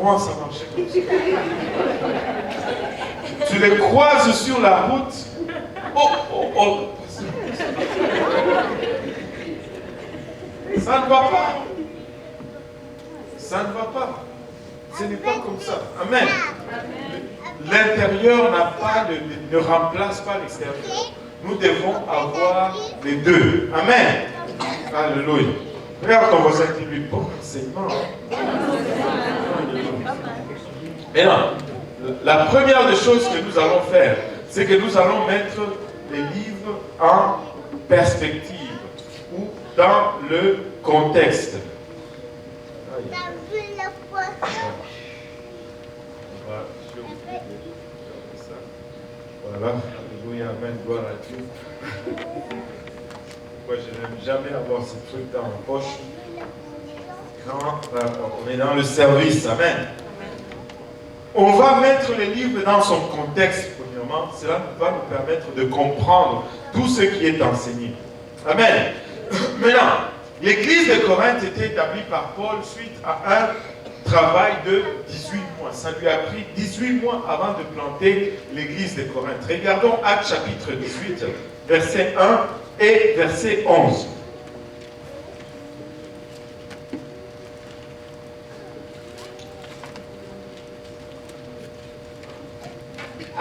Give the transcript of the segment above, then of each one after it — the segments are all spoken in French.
Comment ça marchait comme ça? Tu les croises sur la route. Oh, oh, oh. Ça ne va pas. Ça ne va pas. Ce n'est pas comme ça. Amen. L'intérieur ne remplace pas l'extérieur. Nous devons avoir les deux. Amen. Alléluia. Regarde ton voisin qui lui bon enseignement. Et non, la première des choses que nous allons faire, c'est que nous allons mettre les livres en perspective ou dans le contexte. Voilà, alléluia, amen, gloire à Dieu. Moi, je n'aime jamais avoir ce truc dans ma poche. Quand on est dans le service, amen. On va mettre les livres dans son contexte, premièrement. Cela va nous permettre de comprendre tout ce qui est enseigné. Amen. Maintenant, l'église de Corinthe était établie par Paul suite à un travail de 18 mois. Ça lui a pris 18 mois avant de planter l'église de Corinthe. Regardons Actes chapitre 18, verset 1 et verset 11.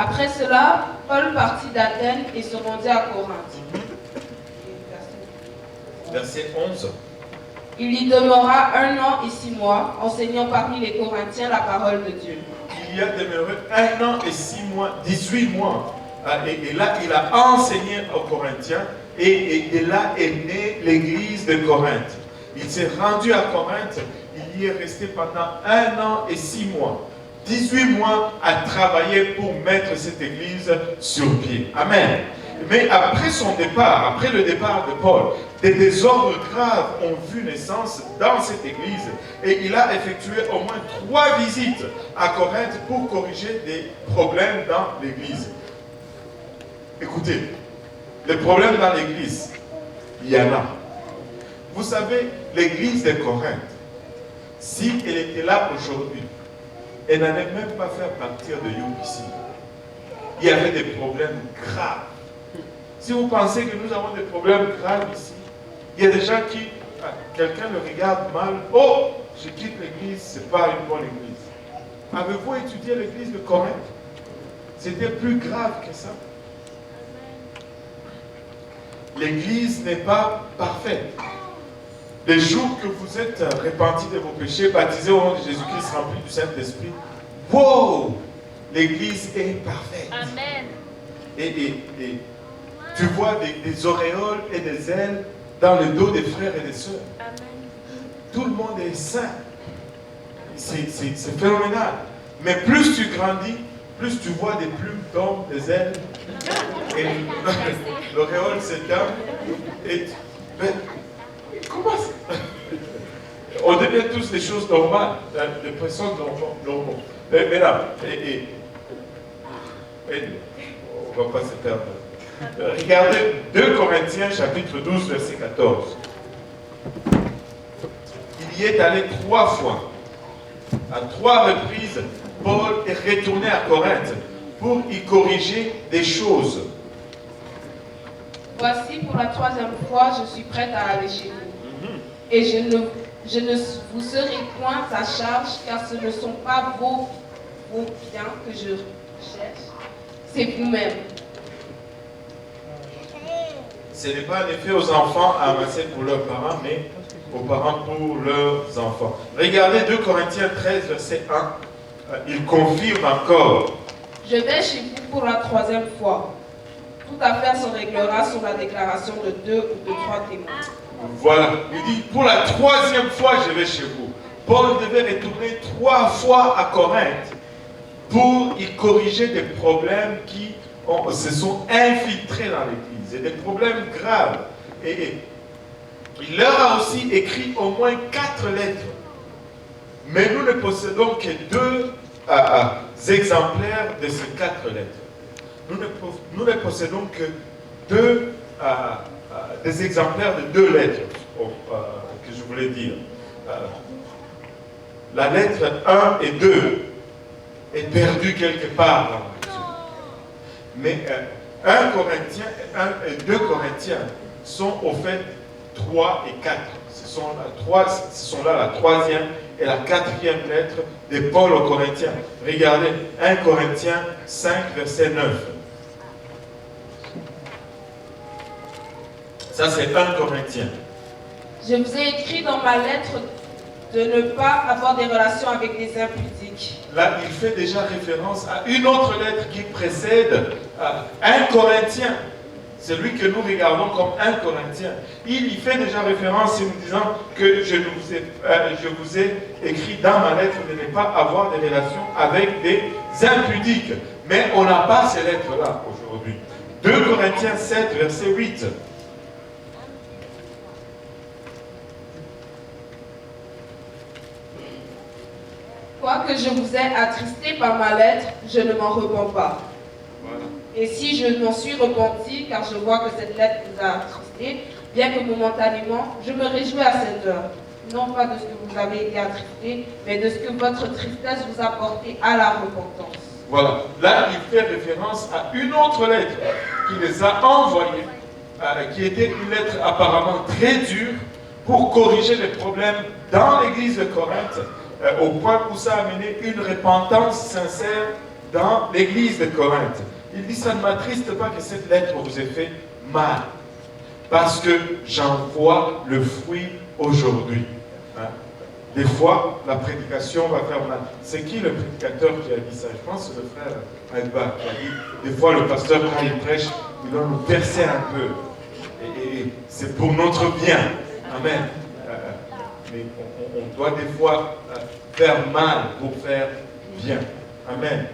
Après cela, Paul partit d'Athènes et se rendit à Corinthe. Verset 11. Il y demeura 1 an et 6 mois, enseignant parmi les Corinthiens la parole de Dieu. Il y a demeuré 1 an et 6 mois, 18 mois. Et là, il a enseigné aux Corinthiens et là est née l'église de Corinthe. Il s'est rendu à Corinthe, il y est resté pendant 1 an et 6 mois. 18 mois à travailler pour mettre cette église sur pied. Amen. Mais après son départ, après le départ de Paul, des désordres graves ont vu naissance dans cette église et il a effectué au moins 3 visites à Corinthe pour corriger des problèmes dans l'église. Écoutez, les problèmes dans l'église, il y en a. Vous savez, l'église de Corinthe, si elle était là aujourd'hui, elle n'allait même pas faire partir de UPC. Il y avait des problèmes graves. Si vous pensez que nous avons des problèmes graves ici, il y a des gens qui, quelqu'un le regarde mal, oh, je quitte l'église, ce n'est pas une bonne église. Avez-vous étudié l'église de Corinthe? C'était plus grave que ça. L'église n'est pas parfaite. Les jours que vous êtes repentis de vos péchés, baptisés au nom de Jésus-Christ, remplis du Saint-Esprit, wow, l'église est parfaite. Amen. Et tu vois des auréoles et des ailes dans le dos des frères et des sœurs. Amen. Tout le monde est saint. C'est phénoménal. Mais plus tu grandis, plus tu vois des plumes d'hommes, des ailes. Et l'auréole s'éteint. Mais comment ça? On devient tous des choses normales, des personnes normales. Mais là, on ne va pas se perdre. Regardez 2 Corinthiens chapitre 12 verset 14. Il y est allé 3 fois. À 3 reprises, Paul est retourné à Corinthe pour y corriger des choses. Voici pour la 3e fois, je suis prête à aller chez vous. Et je ne vous serai point à charge, car ce ne sont pas vos biens que je cherche, c'est vous-même. Ce n'est pas en effet aux enfants à amasser pour leurs parents, mais aux parents pour leurs enfants. Regardez 2 Corinthiens 13, verset 1. Il confirme encore. Je vais chez vous pour la 3e fois. Toute affaire se réglera sur la déclaration de 2 ou de 3 témoins. Voilà. Il dit, pour la 3e fois, je vais chez vous. Paul devait retourner 3 fois à Corinthe pour y corriger des problèmes qui se sont infiltrés dans l'église. Et des problèmes graves. Et il leur a aussi écrit au moins 4 lettres. Mais nous ne possédons que 2 exemplaires de ces 4 lettres. Nous ne possédons que des exemplaires de 2 lettres que je voulais dire. la lettre 1 et 2 est perdue quelque part dans la nature. Mais 1 Corinthiens et 2 Corinthiens sont au fait 3 et 4. Ce sont là la troisième et la quatrième lettre de Paul aux Corinthiens. Regardez, 1 Corinthiens 5, verset 9. Ça, c'est 1 Corinthiens. Je vous ai écrit dans ma lettre de ne pas avoir des relations avec des impudiques. Là, il fait déjà référence à une autre lettre qui précède 1 Corinthien. Celui que nous regardons comme 1 Corinthien. Il y fait déjà référence en nous disant que je vous ai écrit dans ma lettre de ne pas avoir des relations avec des impudiques. Mais on n'a pas ces lettres-là aujourd'hui. 2 Corinthiens 7, verset 8. Quoique je vous ai attristé par ma lettre, je ne m'en repens pas. Voilà. Et si je m'en suis repenti, car je vois que cette lettre vous a attristé, bien que momentanément, je me réjouis à cette heure. Non pas de ce que vous avez été attristé, mais de ce que votre tristesse vous a porté à la repentance. Voilà. Là, il fait référence à une autre lettre qui les a envoyées, qui était une lettre apparemment très dure pour corriger les problèmes dans l'église de Corinthe, au point où ça a amené une repentance sincère dans l'église de Corinthe. Il dit, ça ne m'attriste pas que cette lettre vous ait fait mal, parce que j'en vois le fruit aujourd'hui. Hein? Des fois, la prédication va faire mal. C'est qui le prédicateur qui a dit ça? Je pense que c'est le frère Alba qui a dit, des fois le pasteur quand il prêche, il doit nous percer un peu. Et c'est pour notre bien. Amen. Mais on doit des fois faire mal pour faire bien. Amen.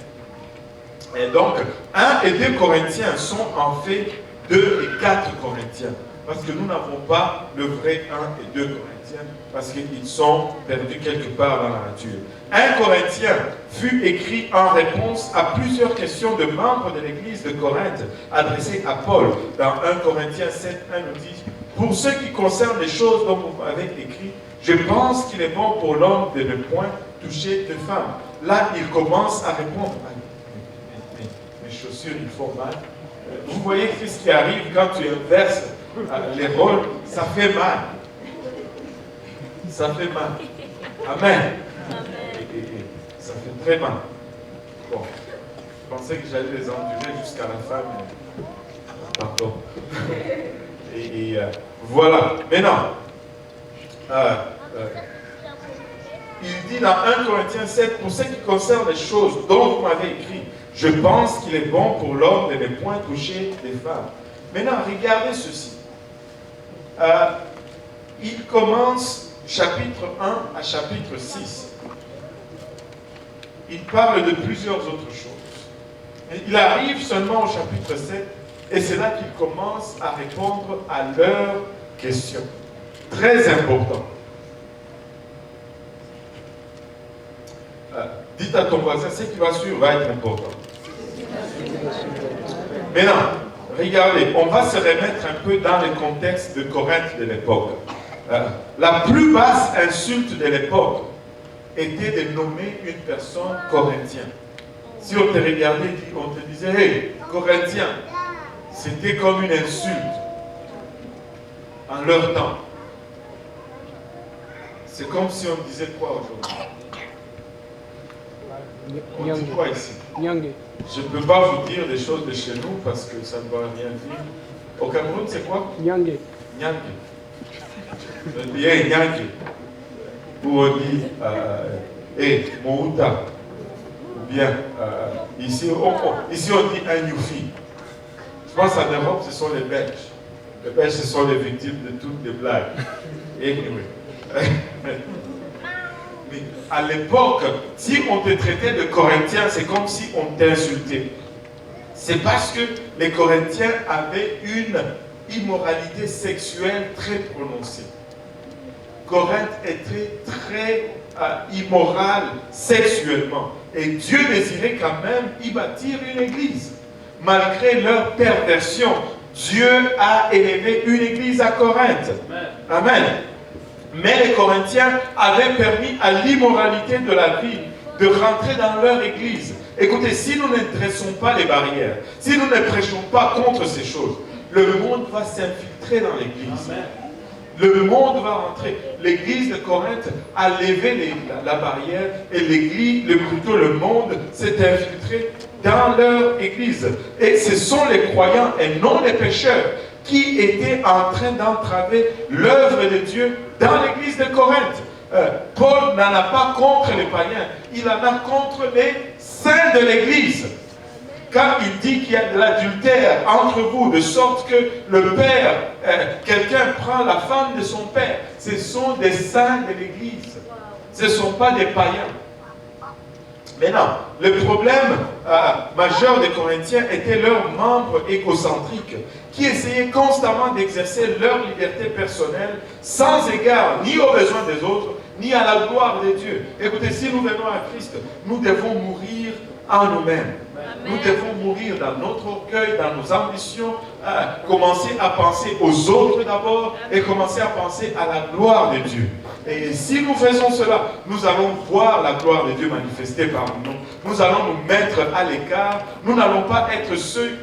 Et donc, 1 et 2 Corinthiens sont en fait 2 et 4 Corinthiens. Parce que nous n'avons pas le vrai 1 et 2 Corinthiens, parce qu'ils sont perdus quelque part dans la nature. 1 Corinthien fut écrit en réponse à plusieurs questions de membres de l'église de Corinthe adressées à Paul. Dans 1 Corinthiens 7, 1 nous dit, pour ce qui concerne les choses dont vous m'avez écrit, je pense qu'il est bon pour l'homme de ne point toucher de femme. Là, il commence à répondre. Mes chaussures, ils font mal. Vous voyez ce qui arrive quand tu inverses les rôles, ça fait mal. Ça fait mal. Amen. Et ça fait très mal. Bon, je pensais que j'allais les endurer jusqu'à la fin, mais pardon. Et voilà. Maintenant, il dit dans 1 Corinthiens 7, pour ce qui concerne les choses dont vous m'avez écrit, je pense qu'il est bon pour l'homme de ne point toucher des femmes. Maintenant, regardez ceci. Il commence chapitre 1 à chapitre 6. Il parle de plusieurs autres choses. Et il arrive seulement au chapitre 7 et c'est là qu'il commence à répondre à leurs questions. Très important. Dites à ton voisin, ce qui va suivre va être important. Maintenant, regardez, on va se remettre un peu dans le contexte de Corinthe de l'époque. La plus basse insulte de l'époque était de nommer une personne corinthien. Si on te regardait, on te disait, hey, corinthien, c'était comme une insulte en leur temps. C'est comme si on disait quoi aujourd'hui? On dit quoi ici? Je ne peux pas vous dire des choses de chez nous parce que ça ne va rien dire. Au Cameroun, c'est quoi? Nyange. Nyange. On dit hey, Nyange. Ou on dit hey, Mouta. Ou bien ici on dit un Youfi. Je pense qu'en Europe, ce sont les Belges. Les Belges, ce sont les victimes de toutes les blagues. Anyway. Mais à l'époque, si on te traitait de Corinthien, c'est comme si on t'insultait. C'est parce que les Corinthiens avaient une immoralité sexuelle très prononcée. Corinthe était très immoral sexuellement. Et Dieu désirait quand même y bâtir une église. Malgré leur perversion, Dieu a élevé une église à Corinthe. Amen. Mais les Corinthiens avaient permis à l'immoralité de la ville de rentrer dans leur église. Écoutez, si nous ne dressons pas les barrières, si nous ne prêchons pas contre ces choses, le monde va s'infiltrer dans l'église. Le monde va rentrer. L'église de Corinthe a levé la barrière et l'église, plutôt le monde, s'est infiltré dans leur église. Et ce sont les croyants et non les pécheurs qui étaient en train d'entraver l'œuvre de Dieu dans l'église de Corinthe. Paul n'en a pas contre les païens, il en a contre les saints de l'église. Quand il dit qu'il y a de l'adultère entre vous, de sorte que le père, quelqu'un prend la femme de son père, ce sont des saints de l'église. Ce ne sont pas des païens. Mais non, le problème majeur des Corinthiens était leurs membres égocentriques qui essayaient constamment d'exercer leur liberté personnelle sans égard ni aux besoins des autres, ni à la gloire de Dieu. Écoutez, si nous venons à Christ, nous devons mourir en nous-mêmes. Nous devons mourir dans notre orgueil, dans nos ambitions, commencer à penser aux autres d'abord et commencer à penser à la gloire de Dieu. Et si nous faisons cela, nous allons voir la gloire de Dieu manifestée parmi nous. Nous allons nous mettre à l'écart. Nous n'allons pas être ceux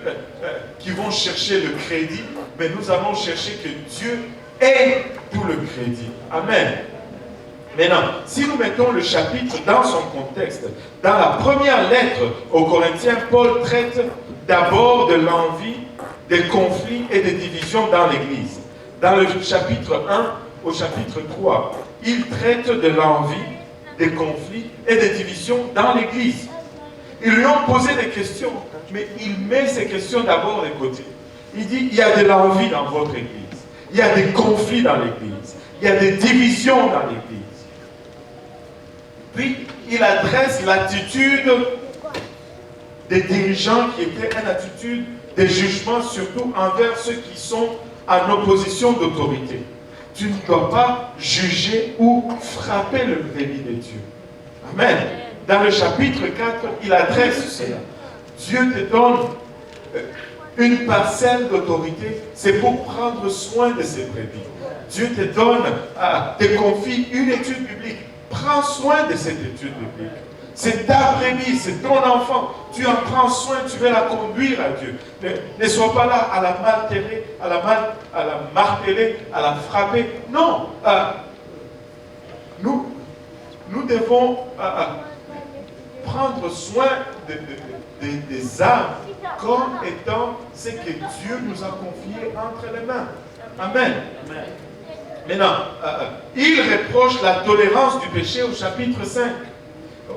qui vont chercher le crédit, mais nous allons chercher que Dieu ait tout le crédit. Amen. Maintenant, si nous mettons le chapitre dans son contexte, dans la première lettre aux Corinthiens, Paul traite d'abord de l'envie, des conflits et des divisions dans l'Église. Dans le chapitre 1 au chapitre 3, il traite de l'envie, des conflits et des divisions dans l'Église. Ils lui ont posé des questions, mais il met ces questions d'abord de côté. Il dit, il y a de l'envie dans votre Église, il y a des conflits dans l'Église, il y a des divisions dans l'Église. Puis, il adresse l'attitude des dirigeants qui était une attitude de jugement, surtout envers ceux qui sont en opposition d'autorité. Tu ne dois pas juger ou frapper le brebis de Dieu. Amen. Dans le chapitre 4, il adresse cela. Dieu te donne une parcelle d'autorité, c'est pour prendre soin de ses brebis. Dieu te donne, te confie une étude biblique. Prends soin de cette étude biblique. C'est ta brebis, c'est ton enfant. Tu en prends soin, tu veux la conduire à Dieu. Ne sois pas là à la marteler, à la marteler, à la frapper. Non. Nous devons prendre soin des âmes comme étant ce que Dieu nous a confié entre les mains. Amen. Amen. Maintenant, il reproche la tolérance du péché au chapitre 5.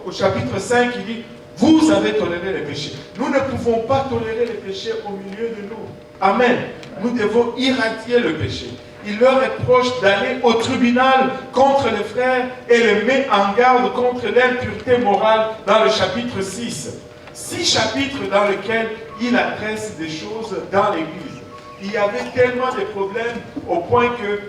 Au chapitre 5, il dit, vous avez toléré les péchés. Nous ne pouvons pas tolérer les péchés au milieu de nous. Amen. Nous devons irradier le péché. Il leur reproche d'aller au tribunal contre les frères et les met en garde contre l'impureté morale dans le chapitre 6. 6 chapitres dans lesquels il adresse des choses dans l'Église. Il y avait tellement de problèmes au point que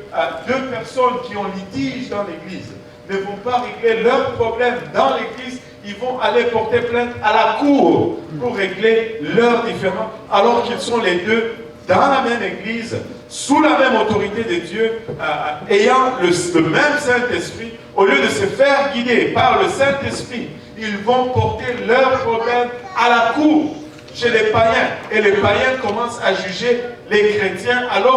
deux personnes qui ont litige dans l'Église ne vont pas régler leurs problèmes dans l'Église, ils vont aller porter plainte à la cour pour régler leurs différends, alors qu'ils sont les deux dans la même Église, sous la même autorité de Dieu, ayant le même Saint-Esprit. Au lieu de se faire guider par le Saint-Esprit, ils vont porter leurs problèmes à la cour chez les païens. Et les païens commencent à juger les chrétiens alors